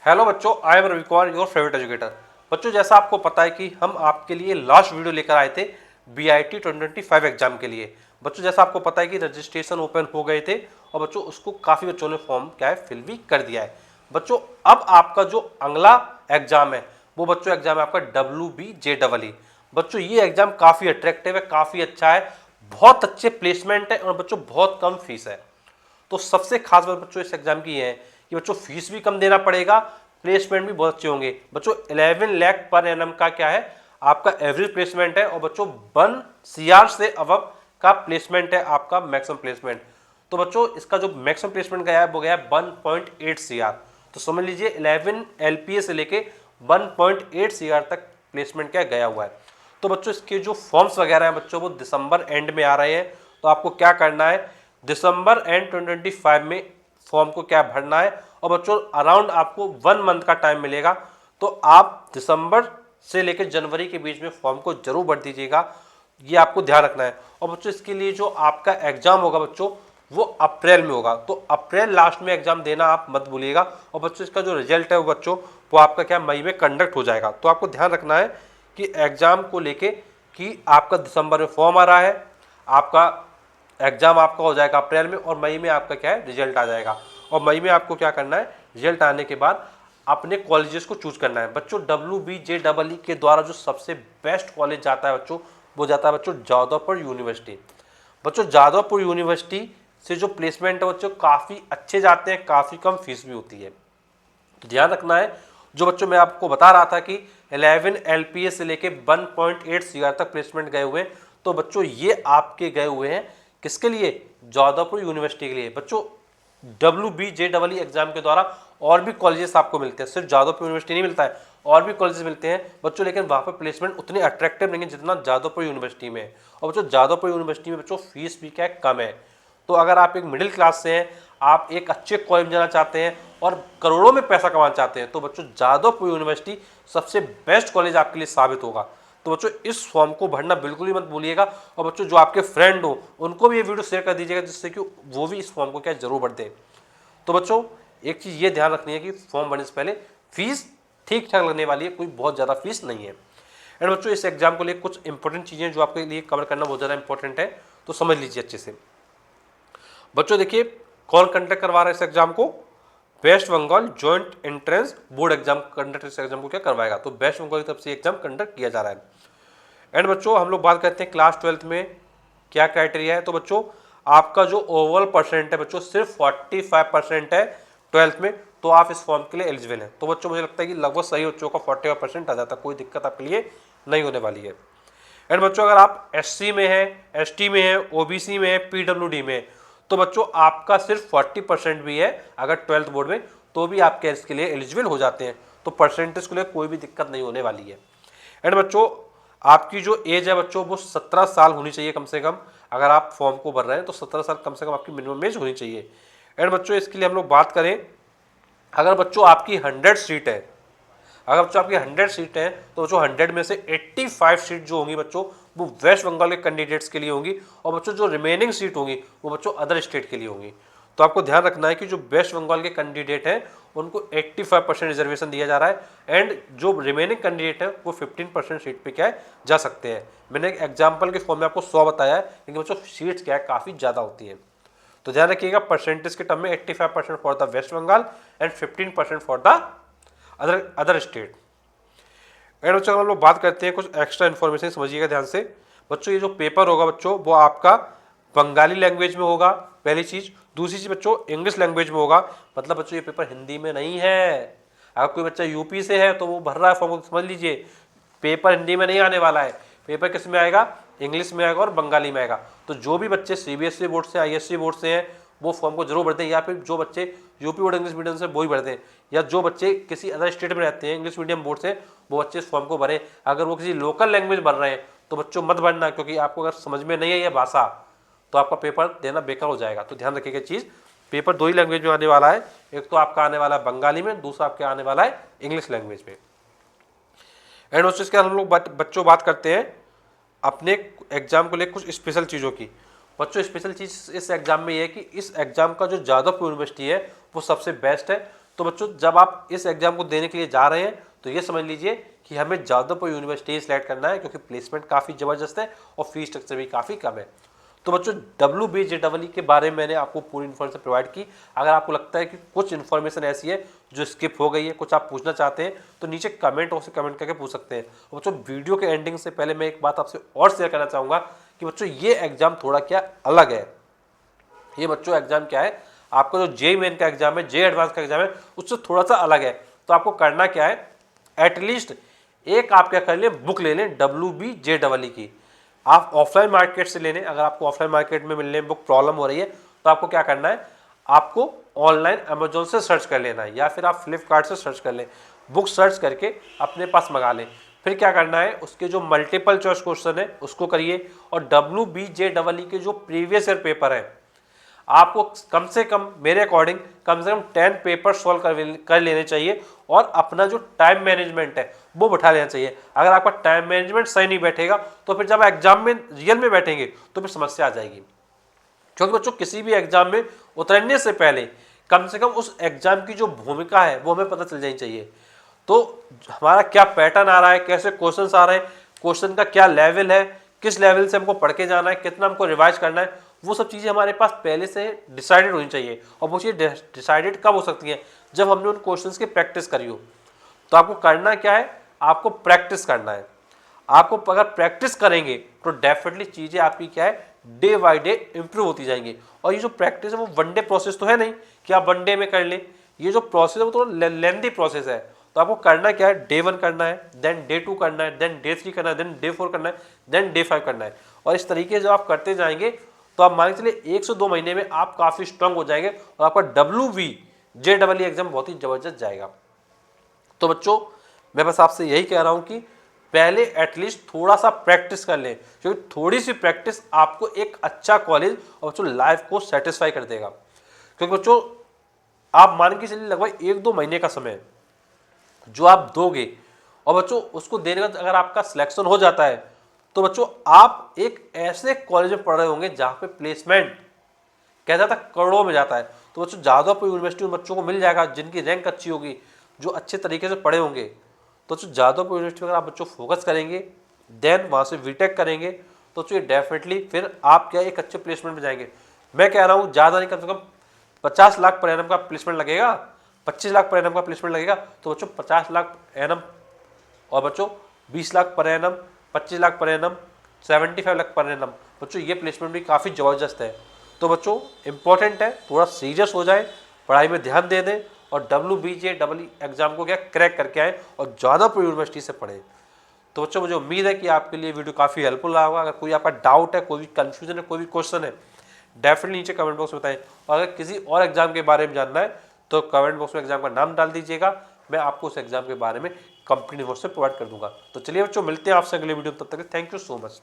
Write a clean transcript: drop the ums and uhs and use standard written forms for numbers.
Hello बच्चों, I am Ravi Kumar, your favourite educator. बच्चों, जैसा आपको पता है कि हम आपके लिए लास्ट वीडियो लेकर आए थे BIT 2025 एग्जाम के लिए। बच्चों, जैसा आपको पता है कि रजिस्ट्रेशन ओपन हो गए थे और बच्चों उसको काफ़ी बच्चों ने फॉर्म क्या है फिल भी कर दिया है। बच्चों, अब आपका जो अगला एग्जाम है वो बच्चों एग्जाम है आपका WBJEE। बच्चों, ये एग्जाम काफ़ी अट्रैक्टिव है, काफ़ी अच्छा है, बहुत अच्छे प्लेसमेंट है और बच्चों बहुत कम फीस है। तो सबसे खास बात बच्चों इस एग्जाम की है कि बच्चों फीस भी कम देना पड़ेगा, प्लेसमेंट भी बहुत अच्छे होंगे। बच्चों 11 लाख पर एनम का क्या है आपका एवरेज प्लेसमेंट है और बच्चों 1 CR से अबव का प्लेसमेंट है आपका मैक्सिमम प्लेसमेंट। तो बच्चों इसका जो मैक्सिमम प्लेसमेंट गया है वो गया है 1.8 CR। तो समझ लीजिए 11 LPA से लेके 1.8 CR तक प्लेसमेंट क्या गया हुआ है। तो बच्चों इसके जो फॉर्म्स वगैरह हैं बच्चों वो दिसंबर एंड में आ रहे हैं। तो आपको क्या करना है, दिसंबर एंड 2025 में फॉर्म को क्या भरना है और बच्चों अराउंड आपको 1 मंथ का टाइम मिलेगा। तो आप दिसंबर से लेकर जनवरी के बीच में फॉर्म को जरूर भर दीजिएगा, ये आपको ध्यान रखना है। और बच्चों इसके लिए जो आपका एग्जाम होगा बच्चों वो अप्रैल में होगा, तो अप्रैल लास्ट में एग्जाम देना आप मत भूलिएगा। और बच्चों इसका जो रिजल्ट है वो बच्चों वो आपका क्या मई में कंडक्ट हो जाएगा। तो आपको ध्यान रखना है कि एग्जाम को लेके कि आपका दिसंबर में फॉर्म आ रहा है, आपका एग्जाम आपका हो जाएगा अप्रैल में और मई में आपका क्या है रिजल्ट आ जाएगा। और मई में आपको क्या करना है, रिजल्ट आने के बाद अपने कॉलेजेस को चूज करना है। बच्चों WBJEE के द्वारा जो सबसे बेस्ट कॉलेज जाता है बच्चों वो जाता है बच्चों जादवपुर यूनिवर्सिटी। बच्चों जादवपुर यूनिवर्सिटी से जो प्लेसमेंट है बच्चों काफ़ी अच्छे जाते हैं, काफ़ी कम फीस भी होती है। तो ध्यान रखना है, जो बच्चों मैं आपको बता रहा था कि 11 LPA से लेके 1.8 CR तक प्लेसमेंट गए हुए हैं। तो बच्चों ये आपके गए हुए हैं किसके लिए, जादवपुर यूनिवर्सिटी के लिए। बच्चों WBJEE एग्जाम के द्वारा और भी कॉलेजेस आपको मिलते हैं, सिर्फ जादवपुर यूनिवर्सिटी नहीं मिलता है, और भी कॉलेजेस मिलते हैं बच्चों, लेकिन वहाँ पर प्लेसमेंट उतने अट्रैक्टिव नहीं है जितना जादवपुर यूनिवर्सिटी में है। और बच्चों जादवपुर यूनिवर्सिटी में बच्चों फीस भी क्या है कम है। तो अगर आप एक मिडिल क्लास से हैं, आप एक अच्छे कॉलेज जाना चाहते हैं और करोड़ों में पैसा कमाना चाहते हैं, तो बच्चों जादवपुर यूनिवर्सिटी सबसे बेस्ट कॉलेज आपके लिए साबित होगा। तो बच्चों इस फॉर्म को भरना बिल्कुल ही मत भूलिएगा। और बच्चों जो आपके फ्रेंड हो उनको भी ये वीडियो शेयर कर दीजिएगा, जिससे कि वो भी इस फॉर्म को क्या जरूर भर दें। तो बच्चों एक चीज़ ये ध्यान रखनी है कि फॉर्म भरने से पहले फीस ठीक ठाक लगने वाली है, कोई बहुत ज़्यादा फीस नहीं है। एंड बच्चों इस एग्जाम को लिए कुछ इंपॉर्टेंट चीज़ें जो आपके लिए कवर करना बहुत ज़्यादा इंपॉर्टेंट है, तो समझ लीजिए अच्छे से। बच्चों देखिए कौन कंडक्ट करवा रहा है इस एग्जाम को, West Bengal joint entrance board exam conduct इस एग्जाम को क्या करवाएगा, तो वेस्ट बंगाल की तरफ से एग्जाम कंडक्ट किया जा रहा है। एंड बच्चों हम लोग बात करते हैं क्लास 12th में क्या क्राइटेरिया है। तो बच्चों आपका जो ओवरऑल परसेंट है बच्चों सिर्फ 45% है 12th में, तो आप इस फॉर्म के लिए एलिजिबल हैं। तो बच्चों मुझे लगता है कि लगभग सही बच्चों का 45% आ जाता है, कोई दिक्कत आपके लिए नहीं होने वाली है। एंड बच्चों अगर आप SC में है, ST में है, OBC में है, PWD में है, तो बच्चों आपका सिर्फ 40% भी है अगर 12th बोर्ड में, तो भी आपके इसके लिए एलिजिबल हो जाते हैं। तो परसेंटेज के लिए कोई भी दिक्कत नहीं होने वाली है। एंड बच्चों आपकी जो एज है बच्चों वो 17 साल होनी चाहिए कम से कम। अगर आप फॉर्म को भर रहे हैं तो 17 साल कम से कम आपकी मिनिमम एज होनी चाहिए। एंड बच्चों इसके लिए हम लोग बात करें, अगर बच्चों आपकी 100 सीट है, अगर बच्चों आपकी 100 सीट है तो बच्चों 100 में से 85 सीट जो होंगी बच्चों वो वेस्ट बंगाल के कैंडिडेट्स के लिए होंगी, और बच्चों जो रिमेनिंग सीट होंगी वो बच्चों अदर स्टेट के लिए होंगी। तो आपको ध्यान रखना है कि जो वेस्ट बंगाल के कैंडिडेट हैं उनको 85% रिजर्वेशन दिया जा रहा है, एंड जो रिमेनिंग कैंडिडेट है वो 15% सीट पे क्या है जा सकते हैं। मैंने एक एग्जाम्पल के फॉर्म में आपको 100 बताया है, लेकिन बच्चों सीट्स क्या है काफ़ी ज़्यादा होती है। तो ध्यान रखिएगा परसेंटेज के टर्म में 85% for the West Bengal and 15% for the other state. And बच्चों हम लोग बात करते हैं कुछ एक्स्ट्रा इन्फॉर्मेशन, समझिएगा ध्यान से। बच्चों ये जो पेपर होगा बच्चों वो आपका बंगाली लैंग्वेज में होगा, पहली चीज़। दूसरी चीज़ बच्चों इंग्लिश लैंग्वेज में होगा, मतलब बच्चों ये पेपर हिंदी में नहीं है। अगर कोई बच्चा यूपी से है तो वो भर रहा है फॉर्म, समझ लीजिए पेपर हिंदी में नहीं आने वाला है, पेपर किस में आएगा, इंग्लिश में आएगा और बंगाली में आएगा। तो जो भी बच्चे CBSE बोर्ड से, ISC बोर्ड से हैं वो फॉर्म को जरूर भर दें, या फिर जो बच्चे यूपी बोर्ड इंग्लिश मीडियम से वो ही भर दें, या जो बच्चे किसी अदर स्टेट में रहते हैं इंग्लिश मीडियम बोर्ड से वो बच्चे इस फॉर्म को भरें। अगर वो किसी लोकल लैंग्वेज भर रहे हैं तो बच्चों मत भरना, क्योंकि आपको अगर समझ में नहीं है यह भाषा तो आपका पेपर देना बेकार हो जाएगा। तो ध्यान रखिएगा चीज़, पेपर 2 ही लैंग्वेज में आने वाला है, एक तो आपका आने वाला है बंगाली में, दूसरा आपके आने वाला है इंग्लिश लैंग्वेज में। एंड उस चीज़ के हम लोग बच्चों बात करते हैं अपने एग्जाम को लेकर कुछ स्पेशल चीज़ों की। बच्चों स्पेशल चीज़ इस एग्जाम में ये है कि इस एग्जाम का जो जादवपुर यूनिवर्सिटी है वो सबसे बेस्ट है। तो बच्चों जब आप इस एग्जाम को देने के लिए जा रहे हैं तो ये समझ लीजिए कि हमें जादवपुर यूनिवर्सिटी सेलेक्ट करना है, क्योंकि प्लेसमेंट काफ़ी ज़बरदस्त है और फीस स्ट्रक्चर भी काफ़ी कम है। तो बच्चों WBJEE के बारे में मैंने आपको पूरी इन्फॉर्मेशन प्रोवाइड की। अगर आपको लगता है कि कुछ इन्फॉर्मेशन ऐसी है जो स्किप हो गई है, कुछ आप पूछना चाहते हैं, तो नीचे कमेंट बॉक्स में कमेंट करके पूछ सकते हैं। और बच्चों वीडियो के एंडिंग से पहले मैं एक बात आपसे और शेयर करना चाहूँगा कि बच्चों ये एग्जाम थोड़ा क्या अलग है। ये बच्चों एग्जाम क्या है, आपका जो JEE मेन का एग्जाम है, JEE एडवांस का एग्जाम है, उससे थोड़ा सा अलग है। तो आपको करना क्या है, एटलीस्ट एक आप क्या कर लें, बुक ले लें WBJEE की। आप ऑफलाइन मार्केट से लेने, अगर आपको ऑफलाइन मार्केट में मिलने में बुक प्रॉब्लम हो रही है तो आपको क्या करना है, आपको ऑनलाइन अमेजोन से सर्च कर लेना है या फिर आप फ्लिपकार्ट से सर्च कर लें। बुक सर्च करके अपने पास मंगा लें। फिर क्या करना है, उसके जो मल्टीपल चॉइस क्वेश्चन है उसको करिए, और WBJEE के जो प्रीवियस ईयर पेपर है आपको कम से कम, मेरे अकॉर्डिंग कम से कम 10 पेपर सॉल्व कर लेने चाहिए, और अपना जो टाइम मैनेजमेंट है वो बैठा लेना चाहिए। अगर आपका टाइम मैनेजमेंट सही नहीं बैठेगा तो फिर जब एग्जाम में रियल में बैठेंगे तो फिर समस्या आ जाएगी। क्योंकि बच्चों किसी भी एग्जाम में उतरने से पहले कम से कम उस एग्जाम की जो भूमिका है वो हमें पता चल जानी चाहिए। तो हमारा क्या पैटर्न आ रहा है, कैसे क्वेश्चन आ रहे हैं, क्वेश्चन का क्या लेवल है, किस लेवल से हमको पढ़ के जाना है, कितना हमको रिवाइज करना है, वो सब चीज़ें हमारे पास पहले से डिसाइडेड होनी चाहिए। और वो चीज़ें डिसाइडेड कब हो सकती हैं, जब हमने उन क्वेश्चंस की प्रैक्टिस करी हो। तो आपको करना क्या है, आपको प्रैक्टिस करना है। आपको अगर प्रैक्टिस करेंगे तो डेफिनेटली चीज़ें आपकी क्या है, डे बाय डे इंप्रूव होती जाएंगी। और ये जो प्रैक्टिस है वो वन डे प्रोसेस तो है नहीं कि आप वन डे में कर लें। ये जो प्रोसेस है वो थोड़ा लेंथी प्रोसेस है। तो आपको करना क्या है, डे 1 करना है, देन डे 2 करना है, देन डे 3 करना है, देन डे 4 करना है, देन डे 5 करना है। और इस तरीके से जब आप करते जाएंगे तो आप मान के चलिए 1 से 2 महीने में आप काफ़ी स्ट्रांग हो जाएंगे और आपका WBJEE एग्जाम बहुत ही जबरदस्त जाएगा। तो बच्चों मैं बस आपसे यही कह रहा हूँ कि पहले एटलीस्ट थोड़ा सा प्रैक्टिस कर लें, क्योंकि थोड़ी सी प्रैक्टिस आपको एक अच्छा कॉलेज और बच्चों लाइफ को सेटिस्फाई कर देगा। क्योंकि बच्चों आप मान के चलिए लगभग 1-2 महीने का समय जो आप दोगे, और बच्चों उसको देने का अगर आपका सिलेक्शन हो जाता है तो बच्चों आप एक ऐसे कॉलेज में पढ़ रहे होंगे जहाँ पे प्लेसमेंट कह जाता है करोड़ों में जाता है। तो बच्चों जादवपुर यूनिवर्सिटी में बच्चों को मिल जाएगा जिनकी रैंक अच्छी होगी, जो अच्छे तरीके से पढ़े होंगे। तो बच्चों जादवपुर यूनिवर्सिटी में अगर आप बच्चों फोकस करेंगे, देन वहाँ से बीटेक करेंगे, तो बच्चों ये डेफिनेटली फिर आप क्या एक अच्छे प्लेसमेंट में जाएंगे। मैं कह रहा हूँ ज़्यादा नहीं, कम से कम 50 लाख पर एनम का प्लेसमेंट लगेगा, 25 लाख पर एनम का प्लेसमेंट लगेगा। तो बच्चों 50 लाख एनम और बच्चों 20 lakh per annum, 25 lakh per annum, 75 lakh per annum, बच्चों ये प्लेसमेंट भी काफ़ी ज़बरदस्त है। तो बच्चों इंपॉर्टेंट है थोड़ा सीरियस हो जाए, पढ़ाई में ध्यान दे दें और WBJEE एग्जाम को क्या क्रैक करके आए और जादवपुर यूनिवर्सिटी से पढ़ें। तो बच्चों मुझे उम्मीद है कि आपके लिए वीडियो काफ़ी हेल्पफुल रहा होगा। अगर कोई आपका डाउट है, कोई भी कन्फ्यूजन है, कोई भी क्वेश्चन है, डेफिनेटली नीचे कमेंट बॉक्स में बताएं। और अगर किसी और एग्जाम के बारे में जानना है तो कमेंट बॉक्स में एग्जाम का नाम डाल दीजिएगा, मैं आपको उस एग्जाम के बारे में कंप्लीट नोट्स से प्रोवाइड कर दूंगा। तो चलिए बच्चों मिलते हैं आपसे अगले वीडियो में, तब तक थैंक यू सो मच।